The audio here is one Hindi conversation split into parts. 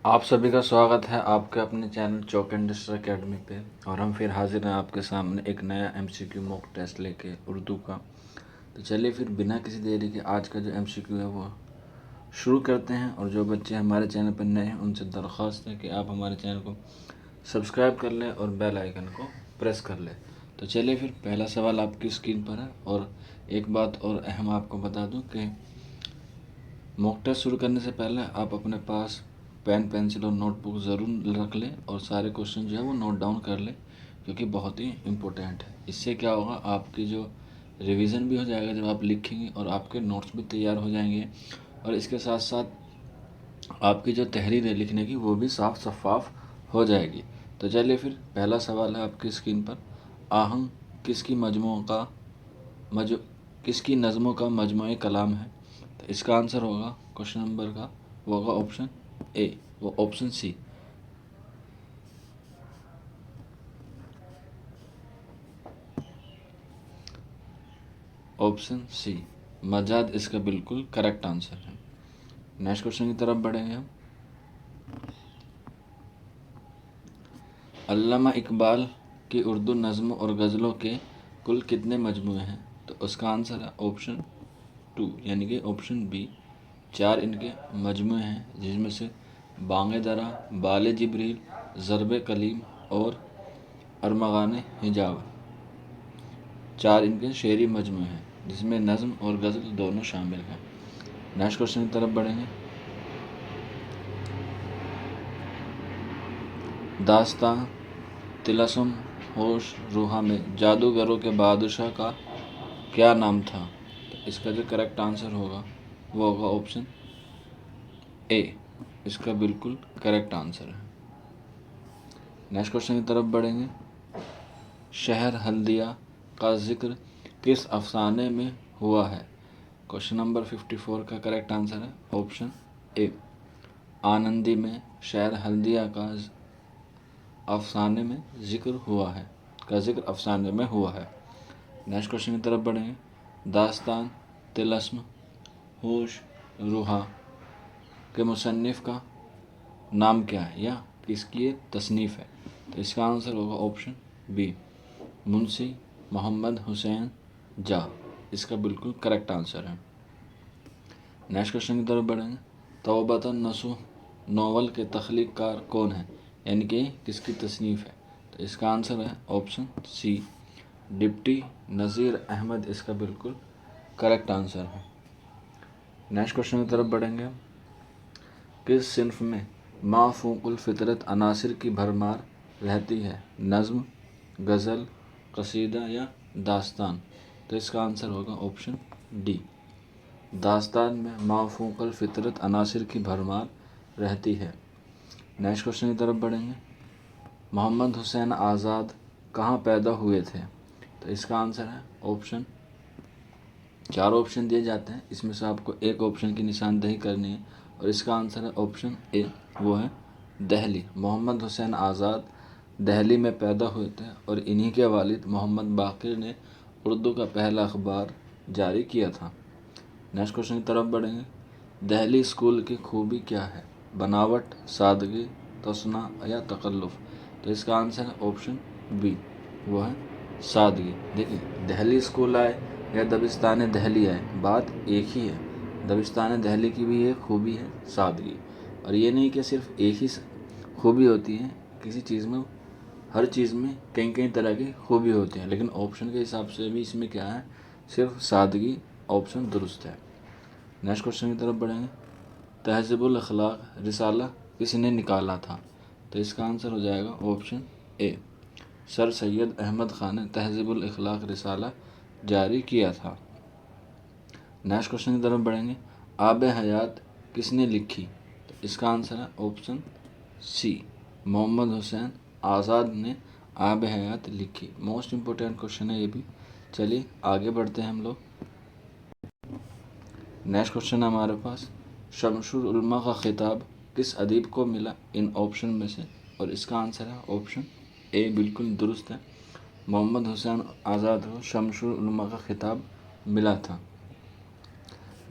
आप सभी का स्वागत है आपके अपने चैनल चौक इंडस्ट्री एकेडमी पे। और हम फिर हाजिर हैं आपके सामने एक नया एमसीक्यू मॉक टेस्ट लेके उर्दू का। तो चलिए फिर बिना किसी देरी के आज का जो एमसीक्यू है वो शुरू करते हैं। और जो बच्चे हमारे चैनल पर नए हैं उनसे दरख्वास्त है कि आप हमारे चैनल को सब्सक्राइब कर लें और बेल आइकन को प्रेस कर लें। तो चलिए फिर पहला सवाल आपकी स्क्रीन पर है। और एक बात और अहम आपको बता दूँ कि मॉक टेस्ट शुरू करने से पहले आप अपने पास पेन पेंसिल और नोटबुक ज़रूर रख लें और सारे क्वेश्चन जो है वो नोट डाउन कर लें, क्योंकि बहुत ही इम्पोर्टेंट है। इससे क्या होगा, आपकी जो रिवीजन भी हो जाएगा जब आप लिखेंगे, और आपके नोट्स भी तैयार हो जाएंगे। और इसके साथ साथ आपकी जो तहरीर है लिखने की वो भी साफ शफाफ हो जाएगी। तो चलिए फिर पहला सवाल है आपकी स्क्रीन पर। आहंग किसकी किसकी नज़मों का मजमूई कलाम है? तो इसका आंसर होगा क्वेश्चन नंबर का वो होगा ऑप्शन ए, वो ऑप्शन सी। ऑप्शन सी मजाद इसका बिल्कुल करेक्ट आंसर है। नेक्स्ट क्वेश्चन की तरफ बढ़ेंगे हम। अल्लामा इकबाल की उर्दू नज़्म और गज़लों के कुल कितने मजमूए हैं? तो उसका आंसर है ऑप्शन 2 यानी कि ऑप्शन बी। 4 इनके मजमूए हैं, जिसमें से बांगे दरा, बाले जिब्रील, ज़रब कलीम और अरमगान हिजाब 4 इनके शेरी मजमूए हैं, जिसमें नज़्म और गज़ल दोनों शामिल हैं। नेक्स्ट क्वेश्चन की तरफ बढ़ेंगे। दास्तान तिलस्म होश रूहा में जादूगरों के बादशाह का क्या नाम था? तो इसका जो करेक्ट आंसर होगा वो होगा ऑप्शन ए, इसका बिल्कुल करेक्ट आंसर है। नेक्स्ट क्वेश्चन की तरफ बढ़ेंगे। शहर हल्दिया का जिक्र किस अफसाने में हुआ है? क्वेश्चन नंबर 54 का करेक्ट आंसर है ऑप्शन ए, आनंदी में शहर हल्दिया का अफसाने में जिक्र हुआ है, का जिक्र अफसाने में हुआ है। नेक्स्ट क्वेश्चन की तरफ बढ़ेंगे। दास्तान तिलस्म होश रूहा के मुसन्निफ़ का नाम क्या है या किसकी ये तसनीफ़ है? तो इसका आंसर होगा ऑप्शन बी, मुंशी मोहम्मद हुसैन जा। इसका बिल्कुल करेक्ट आंसर है। नेक्स्ट क्वेश्चन की तरफ बढ़ेंगे। तौबतन नसूह नावल के तख्लीक़कार कौन है, यानी कि किसकी तसनीफ़ है? तो इसका आंसर है ऑप्शन सी, डिप्टी नज़ीर अहमद। इसका बिल्कुल करेक्ट आंसर है। नेक्स्ट क्वेश्चन की तरफ बढ़ेंगे। किस सिन्फ में माफ़ूक़ुल फ़ितरत अनासिर की भरमार रहती है? नज़्म, गज़ल, कसीदा या दास्तान? तो इसका आंसर होगा ऑप्शन डी, दास्तान में माफ़ूक़ुल फ़ितरत अनासिर की भरमार रहती है। नेक्स्ट क्वेश्चन की तरफ बढ़ेंगे। मोहम्मद हुसैन आज़ाद कहाँ पैदा हुए थे? तो इसका आंसर है ऑप्शन, 4 ऑप्शन दिए जाते हैं, इसमें से आपको एक ऑप्शन की निशानदेही करनी है। और इसका आंसर है ऑप्शन ए, वो है दिल्ली। मोहम्मद हुसैन आज़ाद दिल्ली में पैदा हुए थे और इन्हीं के वालिद मोहम्मद बाक़िर ने उर्दू का पहला अखबार जारी किया था। नेक्स्ट क्वेश्चन की तरफ बढ़ेंगे। दिल्ली स्कूल की खूबी क्या है? बनावट, सादगी, तसना या तकल्लुफ़? तो इसका आंसर है ऑप्शन बी, वो है सादगी। देखिए, दिल्ली स्कूल आए या दबिस्तान दिल्ली आए, बात एक ही है। दबिस्तान दिल्ली की भी एक खूबी है सादगी। और ये नहीं कि सिर्फ एक ही खूबी होती है किसी चीज़ में, हर चीज़ में कई कई तरह की खूबी होती है, लेकिन ऑप्शन के हिसाब से भी इसमें क्या है, सिर्फ सादगी ऑप्शन दुरुस्त है। नेक्स्ट क्वेश्चन की तरफ बढ़ेंगे। तहज़ीबुल अखलाक रिसाला किसने निकाला था? तो इसका आंसर हो जाएगा option A, sir Syed Ahmad Khan ने तहज़ीबुल अखलाक रिसाला जारी किया था। नेक्स्ट क्वेश्चन की तरफ बढ़ेंगे। आब हयात किसने लिखी? तो इसका आंसर है ऑप्शन सी, मोहम्मद हुसैन आज़ाद ने आब हयात लिखी। मोस्ट इम्पोर्टेंट क्वेश्चन है ये भी। चलिए आगे बढ़ते हैं हम लोग। नेक्स्ट क्वेश्चन है हमारे पास, शमसुल उलमा का खिताब किस अदीब को मिला इन ऑप्शन में से? और इसका आंसर है ऑप्शन ए, बिल्कुल दुरुस्त है, मोहम्मद हुसैन आज़ाद को शमसुल उलमा का खिताब मिला था।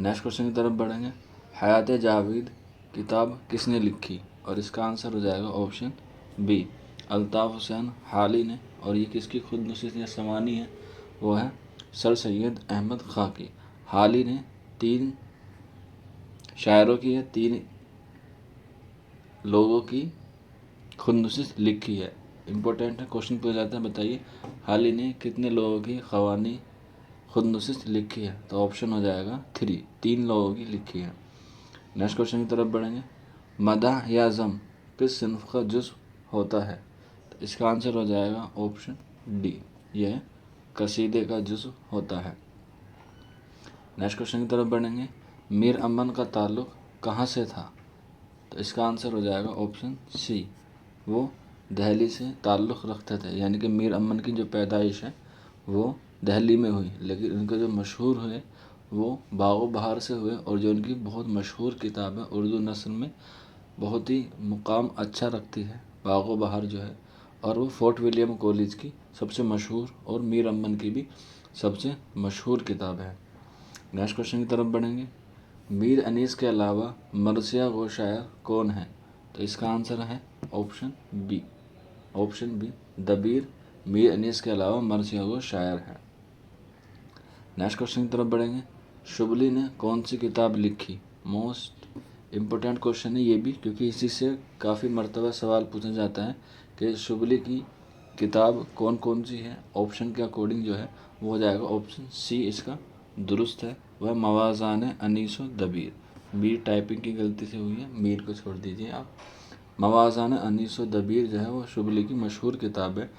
नेक्स्ट क्वेश्चन की तरफ बढ़ेंगे। हयात जावेद किताब किसने लिखी? और इसका आंसर हो जाएगा ऑप्शन बी, अल्ताफ़ हुसैन हाली ने। और ये किसकी खुदनुशीत या समानी है? वो है सर सैयद अहमद खाकी। हाली ने 3 शायरों की या 3 लोगों की खुदनुशीत लिखी है। इम्पोर्टेंट है, क्वेश्चन पूछा जाता है, बताइए हाली ने कितने लोगों की क़वानी खुदनुशीत लिखी है? तो ऑप्शन हो जाएगा 3 लोगों की लिखी है। नेक्स्ट क्वेश्चन की तरफ बढ़ेंगे। मदह या ज़म किस सिन्फ का जुज़ होता है? तो इसका आंसर हो जाएगा ऑप्शन डी, यह कसीदे का जुज़ होता है। नेक्स्ट क्वेश्चन की तरफ बढ़ेंगे। मीर अमन का ताल्लुक़ कहाँ से था? तो इसका आंसर हो जाएगा ऑप्शन सी, वो दहली से ताल्लुक़ रखते थे। यानी कि मीर अमन की जो पैदाइश है वो दिल्ली में हुई, लेकिन उनके जो मशहूर हुए वो बाग़ बहार से हुए। और जो उनकी बहुत मशहूर किताब है, उर्दू नस्ल में बहुत ही मुकाम अच्छा रखती है बाग़ बहार जो है, और वो फोर्ट विलियम कॉलेज की सबसे मशहूर और मीर अमन की भी सबसे मशहूर किताब है। नेक्स्ट क्वेश्चन की तरफ बढ़ेंगे। मीर अनीस के अलावा मरसिया गो शायर कौन है? तो इसका आंसर है ऑप्शन बी, दबीर मीर अनीस के अलावा मरसिया गो शायर है। नेक्स्ट क्वेश्चन की तरफ बढ़ेंगे। शुबली ने कौन सी किताब लिखी? मोस्ट इम्पोर्टेंट क्वेश्चन है ये भी, क्योंकि इसी से काफ़ी मरतबा सवाल पूछा जाता है कि शुबली की किताब कौन कौन सी है। ऑप्शन के अकॉर्डिंग जो है वो हो जाएगा ऑप्शन सी, इसका दुरुस्त है, वह मवाज़ान अनीस व दबीर। मीर टाइपिंग की गलती से हुई है, मीर को छोड़ दीजिए आप। मवाज़ान अनीस व दबीर जो है वो शुबली की मशहूर किताब है,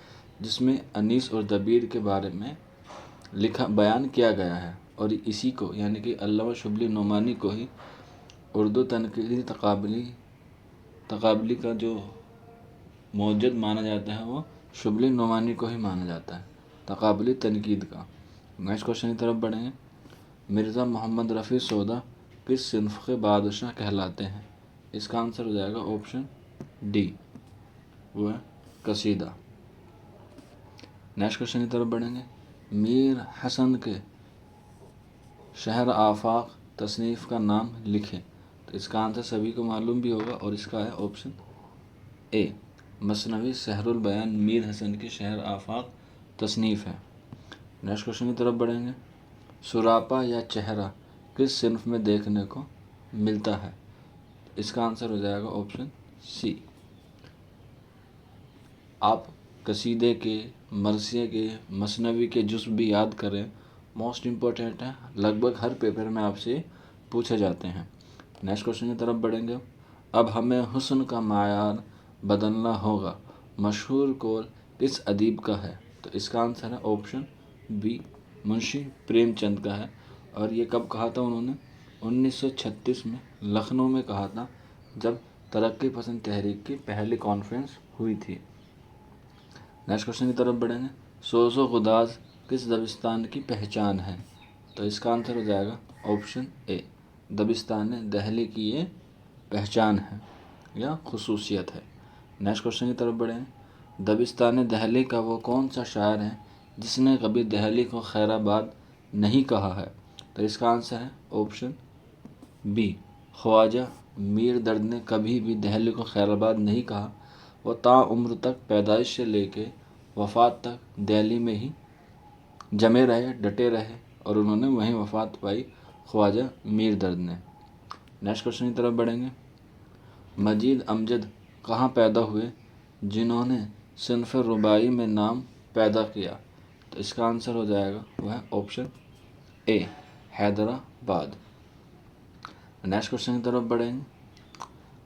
जिसमें अनीस और दबीर के बारे में बयान किया गया है। और इसी को यानी कि अल्लामा शुबली नोमानी को ही उर्दू तनकीदी तकाबली का जो मौजद माना जाता है वो शुबली नोमानी को ही माना जाता है, तकाबली तनकीद का। नेक्स्ट क्वेश्चन की तरफ बढ़ेंगे। मिर्ज़ा मोहम्मद रफ़ी सौदा किस सिन्फ के बादशाह कहलाते हैं? इसका आंसर हो जाएगा ऑप्शन डी, वो है कसीदा। नेक्स्ट क्वेश्चन की तरफ बढ़ेंगे। मीर हसन के शहर आफाक तसनीफ़ का नाम लिखें। तो इसका आंसर सभी को मालूम भी होगा, और इसका है ऑप्शन ए, मसनवी सहरुल बयान मीर हसन की शहर आफाक तसनीफ़ है। नेक्स्ट क्वेश्चन की तरफ बढ़ेंगे। सुरापा या चेहरा किस सिन्फ में देखने को मिलता है? इसका आंसर हो जाएगा ऑप्शन सी। आप कसीदे के, मरसिए के, मसनवी के जुज़ भी याद करें, मोस्ट इम्पोर्टेंट है, लगभग हर पेपर में आपसे पूछे जाते हैं। नेक्स्ट क्वेश्चन की तरफ बढ़ेंगे। अब हमें हुस्न का मायार बदलना होगा मशहूर कौल किस अदीब का है? तो इसका आंसर है ऑप्शन बी, मुंशी प्रेमचंद का है। और ये कब कहा था उन्होंने? 1936 में लखनऊ में कहा था, जब तरक्की पसंद तहरीक की पहली कॉन्फ्रेंस हुई थी। नेक्स्ट क्वेश्चन की तरफ बढ़ेंगे। सोज़ो गुदाज किस दबिस्तान की पहचान है? तो इसका आंसर हो जाएगा ऑप्शन ए, दबिस्तान दहली की ये पहचान है या खुसूसियत है। नेक्स्ट क्वेश्चन की तरफ बढ़ेंगे। दबिस्तान दहली का वो कौन सा शायर है जिसने कभी दहली को खैराबाद नहीं कहा है? तो इसका आंसर है ऑप्शन बी, ख्वाजा मीर दर्द ने कभी भी दहली को खैराबाद नहीं कहा। वो ताउम्र तक, पैदाइश से लेके वफ़ात तक दिल्ली में ही जमे रहे, डटे रहे, और उन्होंने वहीं वफ़ात पाई ख्वाजा मीर दर्द ने। नेक्स्ट क्वेश्चन की तरफ बढ़ेंगे। मजीद अमजद कहाँ पैदा हुए जिन्होंने सिन्फ रुबाई में नाम पैदा किया? तो इसका आंसर हो जाएगा वह option A, Hyderabad. Next question की तरफ बढ़ेंगे।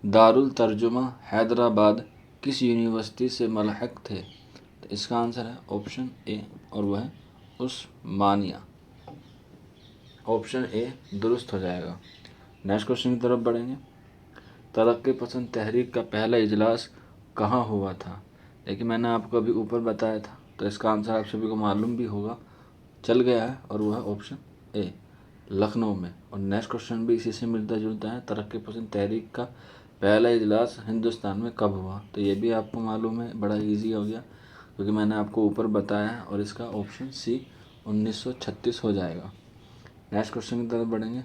दारुल तर्जुमा हैदराबाद किस यूनिवर्सिटी से मलहक थे? तो इसका आंसर है ऑप्शन ए, और वह उस्मानिया। ऑप्शन ए दुरुस्त हो जाएगा। नेक्स्ट क्वेश्चन की तरफ बढ़ेंगे। तरक्की पसंद तहरीक का पहला इजलास कहाँ हुआ था? लेकिन मैंने आपको अभी ऊपर बताया था, तो इसका आंसर आप सभी को मालूम भी होगा, चल गया है, और वह ऑप्शन ए, लखनऊ में। और नेक्स्ट क्वेश्चन भी इसी से मिलता जुलता है। तरक्की पसंद तहरीक का पहला इजलास हिंदुस्तान में कब हुआ? तो ये भी आपको मालूम है, बड़ा इजी हो गया, क्योंकि मैंने आपको ऊपर बताया है, और इसका ऑप्शन सी 1936 हो जाएगा। नेक्स्ट क्वेश्चन की तरफ बढ़ेंगे।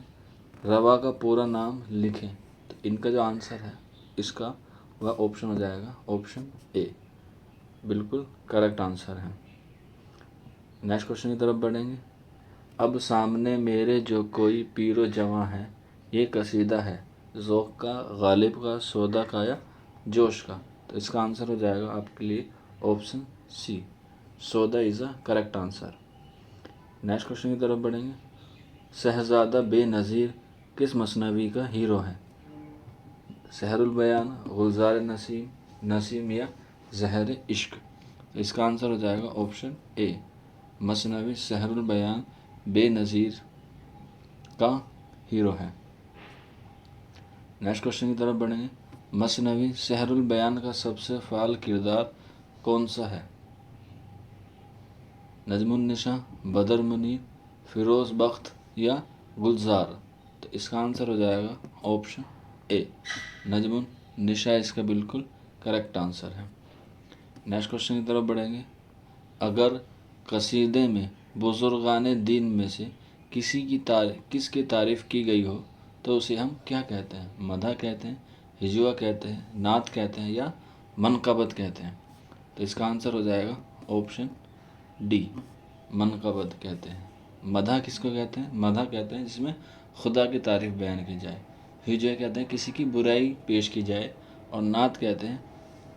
रवा का पूरा नाम लिखें। तो इनका जो आंसर है इसका वह ऑप्शन हो जाएगा ऑप्शन ए, बिल्कुल करेक्ट आंसर है। नेक्स्ट क्वेश्चन की तरफ बढ़ेंगे। अब सामने मेरे जो कोई पीरो जवां है, ये कसीदा है ज़ौक़ का, गालिब का, सौदा का या जोश का। तो इसका आंसर हो जाएगा आपके लिए ऑप्शन सी, सौदा is a correct answer. Next question की तरफ बढ़ेंगे। शहज़ादा बेनज़ीर किस मसनवी का हीरो है? सहरुल बयान, गुलजार नसीम, नसीम या ज़हर इश्क। तो इसका आंसर हो जाएगा ऑप्शन ए, मसनवी सहरुल बयान बेनज़ीर का हीरो है। नेक्स्ट क्वेश्चन की तरफ बढ़ेंगे। मसनवी सहरुल बयान का सबसे फ़ाल किरदार कौन सा है? नजमुन निशा, बदर मुनीर, फ़िरोज़ बख्त या गुलजार। तो इसका आंसर हो जाएगा ऑप्शन ए, नजमुन निशा इसका बिल्कुल करेक्ट आंसर है। नेक्स्ट क्वेश्चन की तरफ बढ़ेंगे। अगर कसीदे में बुजुर्गाने दीन में से किसकी तारीफ़ की गई हो तो उसे हम क्या कहते हैं? मदह कहते हैं, हिजुआ कहते हैं, नात कहते हैं या मनक़बत कहते हैं। तो इसका आंसर हो जाएगा ऑप्शन डी, मनक़बत कहते हैं। मदह किसको कहते हैं? मदह कहते हैं जिसमें खुदा की तारीफ़ बयान की जाए। हिजुआ कहते हैं किसी की बुराई पेश की जाए। और नात कहते हैं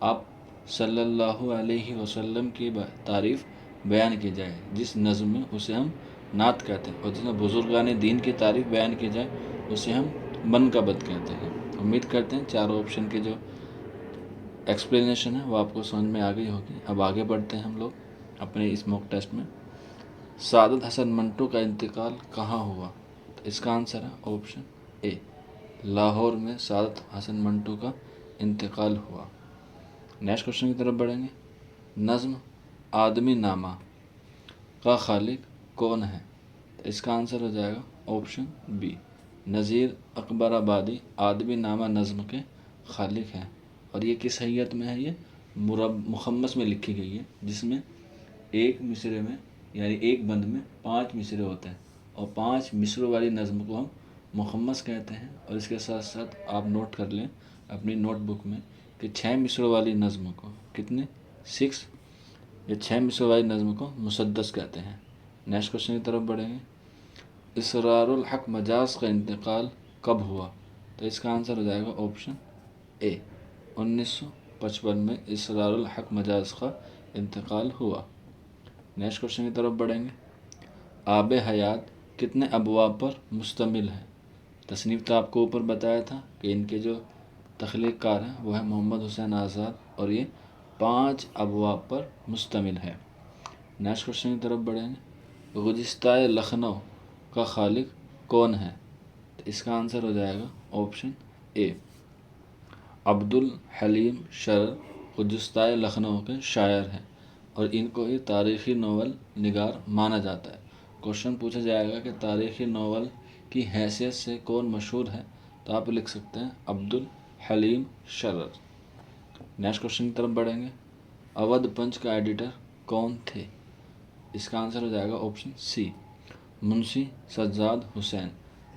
आप सल्लल्लाहु अलैहि वसल्लम की तारीफ़ बयान की जाए जिस नज़्म में, उसे हम नात कहते हैं। और जिसमें बुजुर्गान दीन की तारीफ़ बयान की जाए उसे हम मनक़बत कहते हैं। उम्मीद करते हैं चारों ऑप्शन के जो एक्सप्लेनेशन है वो आपको समझ में आ गई होगी। अब आगे बढ़ते हैं हम लोग अपने इस मॉक टेस्ट में। सादत हसन मंटो का इंतकाल कहाँ हुआ? तो इसका आंसर है ऑप्शन ए, लाहौर में सादत हसन मंटो का इंतकाल हुआ। नेक्स्ट क्वेश्चन की तरफ बढ़ेंगे। नज़्म आदमी नामा का खालिक कौन है? तो इसका आंसर हो जाएगा ऑप्शन बी, नज़ीर अकबर आबादी आदमी नामा नज़्म के खालिक हैं। और ये किस हैयत में है? ये मुखम्मस में लिखी गई है, जिसमें एक मिसरे में यानी एक बंद में 5 मिसरे होते हैं। और 5 मिसरों वाली नज़्म को हम मुखम्मस कहते हैं। और इसके साथ साथ आप नोट कर लें अपनी नोटबुक में कि 6 मिसरों वाली नज़्म को कितने 6 या 6 मिसरों वाली नज़्म को मुसद्दस कहते हैं। नेक्स्ट क्वेश्चन की तरफ बढ़ेंगे। इसरारुल हक मजाज का इंतकाल कब हुआ? तो इसका आंसर हो जाएगा ऑप्शन ए, 1955 में इसरारुल हक मजाज का इंतकाल हुआ। नेक्स्ट क्वेश्चन की तरफ बढ़ेंगे। आब हयात कितने अबवाब पर मुश्तमिल है? तसनीफ़ तो आपको ऊपर बताया था कि इनके जो तख्लीक़कार हैं वो है मोहम्मद हुसैन आज़ाद और ये 5 अबवाब पर मुश्तमिल है। नेक्स्ट क्वेश्चन की तरफ बढ़ेंगे। गुलिस्तान लखनऊ का खालिक कौन है? तो इसका आंसर हो जाएगा ऑप्शन ए, अब्दुल हलीम शरर गुलिस्तान लखनऊ के शायर हैं और इनको ही तारीख़ी नावल निगार माना जाता है। क्वेश्चन पूछा जाएगा कि तारीख़ी नावल की हैसियत से कौन मशहूर है? तो आप लिख सकते हैं अब्दुल हलीम शरर। नेक्स्ट क्वेश्चन की तरफ बढ़ेंगे। अवध पंच का एडिटर कौन थे? इसका आंसर हो जाएगा ऑप्शन सी, मुंशी सज्जाद हुसैन।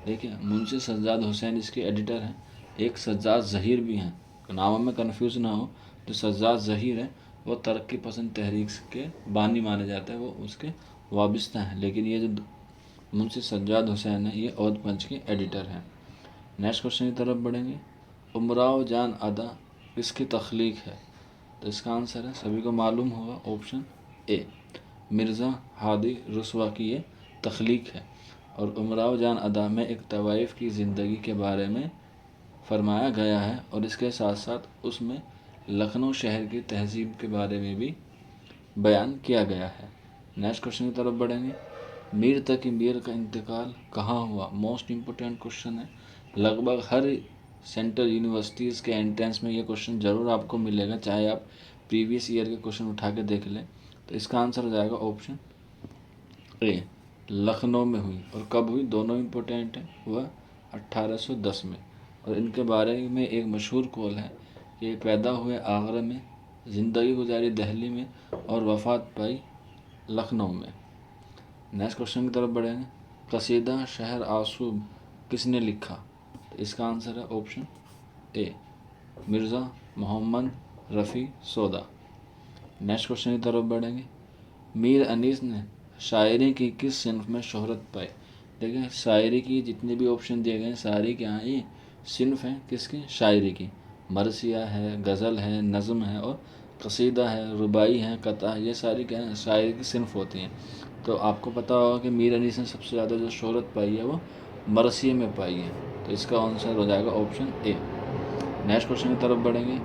देखिए मुंशी सज्जाद हुसैन इसके एडिटर हैं। एक सज्जाद ज़हीर भी हैं, नामों में कन्फ्यूज़ ना हो। जो सज्जाद ज़हीर है वो तरक्की पसंद तहरीक के बानी माने जाते हैं, वो उसके वाबिस्ता हैं। लेकिन ये जो मुंशी सज्जाद हुसैन है ये अवध पंच के एडिटर हैं। नेक्स्ट क्वेश्चन की तरफ बढ़ेंगे। उमराव जान अदा किसकी तख्लीक है? तो इसका आंसर है सभी को मालूम होगा ऑप्शन ए, मिर्ज़ा हादी रुस्वा की ये तख्लीक है। और उमराव जान अदा में एक तवाइफ़ की ज़िंदगी के बारे में फरमाया गया है और इसके साथ साथ उसमें लखनऊ शहर की तहज़ीब के बारे में भी बयान किया गया है। नेक्स्ट क्वेश्चन की तरफ बढ़ेंगे। मीर तकी मीर का इंतकाल कहाँ हुआ? मोस्ट इम्पोर्टेंट क्वेश्चन है। लगभग हर सेंट्रल यूनिवर्सिटीज़ के एंट्रेंस में ये क्वेश्चन ज़रूर आपको मिलेगा, चाहे आप प्रीवियस ईयर के क्वेश्चन उठा के देख लें। तो इसका आंसर हो जाएगा ऑप्शन ए, लखनऊ में हुई। और कब हुई? दोनों इम्पोर्टेंट है। वह 1810 में। और इनके बारे में एक मशहूर कौल है कि ये पैदा हुए आगरा में, ज़िंदगी गुजारी दिल्ली में और वफ़ात पाई लखनऊ में। नेक्स्ट क्वेश्चन की तरफ बढ़ेंगे। कसीदा शहर आसूब किसने लिखा? तो इसका आंसर है option A, Mirza Mohammad Rafi Sauda. Next question की तरफ बढ़ेंगे। मीर अनीस ने शायरी की किस सिन्फ में शोहरत पाई? देखिए शायरी की जितने भी ऑप्शन दिए गए हैं सारी क्या हैं, ये सिन्फ हैं किसकी? शायरी की। मरसिया है, गज़ल है, नज़म है और कसीदा है, रुबाई है, कता है, ये सारी क्या है? शायरी की सिन्फ होती हैं। तो आपको पता होगा कि मीर अनीस ने सबसे ज़्यादा जो शोहरत पाई है वो मरसिए में पाई है। तो इसका आंसर हो जाएगा ऑप्शन ए। नेक्स्ट क्वेश्चन की तरफ बढ़ेंगे।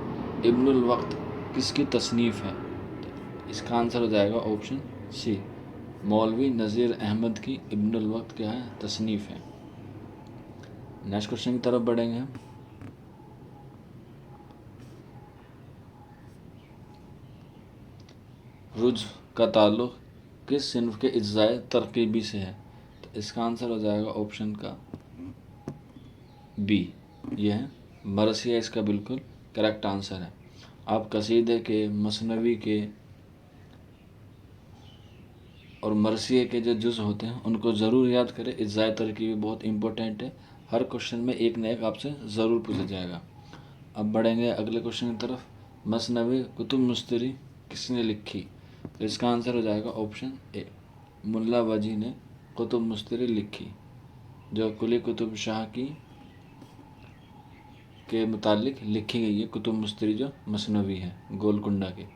इब्नुल वक्त किसकी तसनीफ़ है? तो इसका आंसर हो जाएगा ऑप्शन सी, मौलवी नज़ीर अहमद की इब्नुल वक्त क्या है? तसनीफ़ है। नेक्स्ट क्वेश्चन की तरफ बढ़ेंगे। रुज का ताल्लुक़ किस सिन्फ के इज्ज़ाए तरकीबी से है? तो इसका आंसर हो जाएगा ऑप्शन का बी, ये है मरसिया, इसका बिल्कुल करेक्ट आंसर है। आप कसीदे के, मसनवी के और मरसिए के जो जुज़ होते हैं उनको ज़रूर याद करें। इज्ज़ाए तरकीबी बहुत इंपॉर्टेंट है, हर क्वेश्चन में एक न एक आपसे ज़रूर पूछा जाएगा। अब बढ़ेंगे अगले क्वेश्चन की तरफ। मसनवी कुतुब मुस्तरी किसने लिखी? तो इसका आंसर हो जाएगा ऑप्शन ए, मुल्ला वजी ने कुतुब मुस्तरी लिखी, जो कुली कुतुब शाह की के मुतालिक लिखी गई है कुतुब मुस्तरी जो मसनवी है गोलकुंडा की।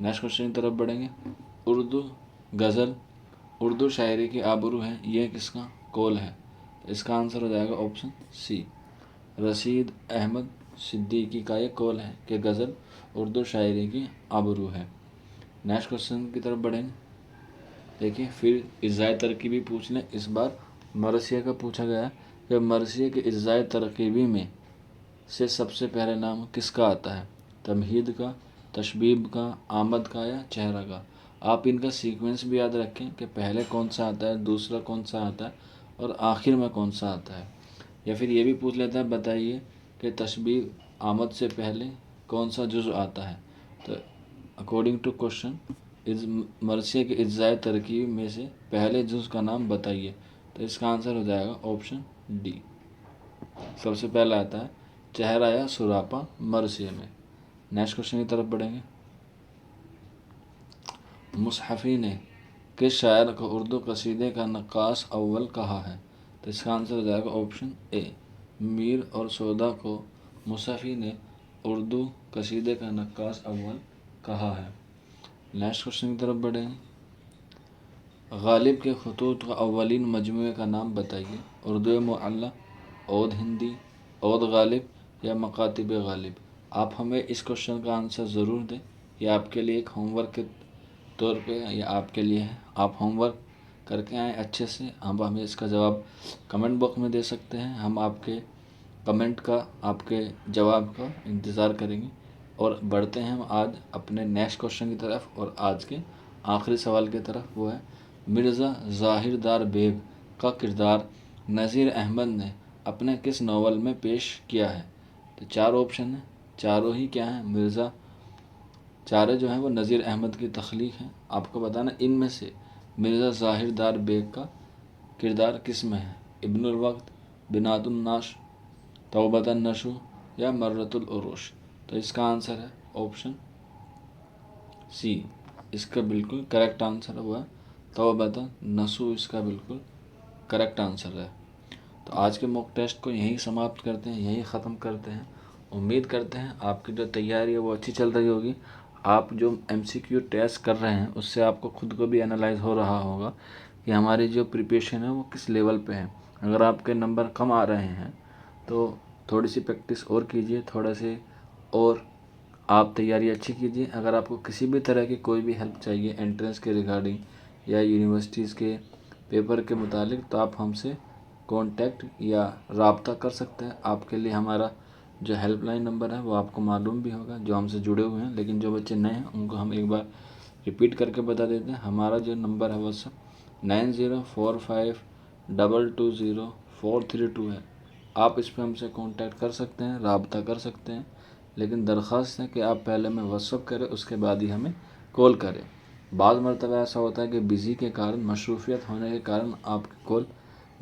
नेक्स्ट क्वेश्चन की तरफ बढ़ेंगे। उर्दू गज़ल उर्दू शायरी की आबरू है, यह किसका कौल है? तो इसका आंसर हो जाएगा ऑप्शन सी, रशीद अहमद सिद्दीकी का ये कौल है कि गज़ल उर्दू शायरी की आबरू है। नेक्स्ट क्वेश्चन की तरफ बढ़ेंगे। देखिए फिर इज़्ज़ाए तरकीबी पूछ लें। इस बार मरसिया का पूछा गया कि मरसिया के इज़्ज़ाए तरकीबी में से सबसे पहले नाम किसका आता है? तमहीद का, तशबीब का, आमद का या चेहरा का? आप इनका सीक्वेंस भी याद रखें कि पहले कौन सा आता है, दूसरा कौन सा आता है और आखिर में कौन सा आता है। या फिर ये भी पूछ लेता है बताइए कि तशबीह आमद से पहले कौन सा जुज़ आता है। तो अकॉर्डिंग टू क्वेश्चन इस मरसिया के इज्ज़ाए तरकीब में से पहले जुज़ का नाम बताइए। तो इसका आंसर हो जाएगा ऑप्शन डी, सबसे पहला आता है चेहरा या सुरापा मरसिया में। नेक्स्ट क्वेश्चन की तरफ बढ़ेंगे। मुसहफ़ी ने किस शायर को उर्दू कसीदे का नक्कास अव्वल कहा है? तो इसका आंसर हो जाएगा ऑप्शन ए, मीर और सौदा को मुसहफ़ी ने उर्दू कसीदे का नक्कास अव्वल कहा है। नेक्स्ट क्वेश्चन की तरफ बढ़ेंगे। गालिब के खतूत का अव्वलीन मजमूए का नाम बताइए। उर्दू मुअल्ला, औद हिंदी, औद गालिब या मकातिब गालिब? आप हमें इस क्वेश्चन का आंसर ज़रूर दें, यह आपके लिए एक होमवर्क के तौर पे या आपके लिए है। आप होमवर्क करके आएँ अच्छे से, हम हमें इसका जवाब कमेंट बॉक्स में दे सकते हैं। हम आपके कमेंट का, आपके जवाब का इंतज़ार करेंगे। और बढ़ते हैं हम आज अपने नेक्स्ट क्वेश्चन की तरफ और आज के आखिरी सवाल की तरफ। वो है मिर्ज़ा ज़ाहिरदार बेग का किरदार नज़ीर अहमद ने अपने किस नावल में पेश किया है? तो चार ऑप्शन हैं, चारों ही क्या हैं? मिर्ज़ा, चारे जो हैं वो नज़ीर अहमद की तख्लीक हैं। आपको बताना इनमें से मिर्ज़ा ज़ाहिरदार बेग का किरदार किस में है? इब्नुल वक्त, बिनातुन नाश, तौबतन नशु या मर्रतुल उरूश? तो इसका आंसर है ऑप्शन सी, इसका बिल्कुल करेक्ट आंसर हुआ तौबतन नशु, इसका बिल्कुल करेक्ट आंसर है। तो आज के मॉक टेस्ट को यहीं समाप्त करते हैं, यहीं ख़त्म करते हैं। उम्मीद करते हैं आपकी जो तैयारी है वो अच्छी चल रही होगी। आप जो MCQ टेस्ट कर रहे हैं उससे आपको खुद को भी एनालाइज हो रहा होगा कि हमारी जो प्रिपरेशन है वो किस लेवल पे है। अगर आपके नंबर कम आ रहे हैं तो थोड़ी सी प्रैक्टिस और कीजिए, थोड़ा से और आप तैयारी अच्छी कीजिए। अगर आपको किसी भी तरह की कोई भी हेल्प चाहिए एंट्रेंस के रिगार्डिंग या यूनिवर्सिटीज़ के पेपर के मुतालिक तो आप हमसे कांटेक्ट या राब्ता कर सकते हैं। आपके लिए हमारा जो हेल्पलाइन नंबर है वो आपको मालूम भी होगा जो हमसे जुड़े हुए हैं, लेकिन जो बच्चे नए हैं उनको हम एक बार रिपीट करके बता देते हैं। हमारा जो नंबर है व्हाट्सएप 9045220432 है। आप इस पर हमसे कांटेक्ट कर सकते हैं, राब्ता कर सकते हैं, लेकिन दरख्वास्त है कि आप पहले हमें व्हाट्सएप करें उसके बाद ही हमें कॉल करें। बाद मरतबा ऐसा होता है कि बिज़ी के कारण, मशरूफियत होने के कारण आपकी कॉल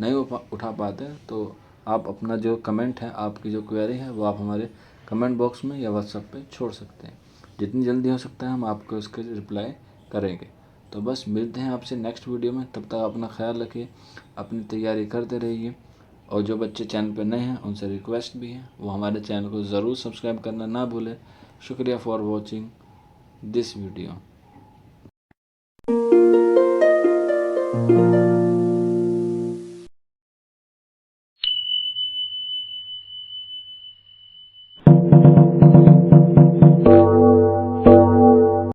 नहीं उठा पाते, तो आप अपना जो कमेंट है, आपकी जो क्वेरी है वो आप हमारे कमेंट बॉक्स में या व्हाट्सएप पे छोड़ सकते हैं। जितनी जल्दी हो सकता है हम आपको इसके रिप्लाई करेंगे। तो बस मिलते हैं आपसे नेक्स्ट वीडियो में। तब तक अपना ख्याल रखिए, अपनी तैयारी करते रहिए। और जो बच्चे चैनल पर नए हैं उनसे रिक्वेस्ट भी है वो हमारे चैनल को ज़रूर सब्सक्राइब करना ना भूलें। शुक्रिया फॉर वॉचिंग दिस वीडियो।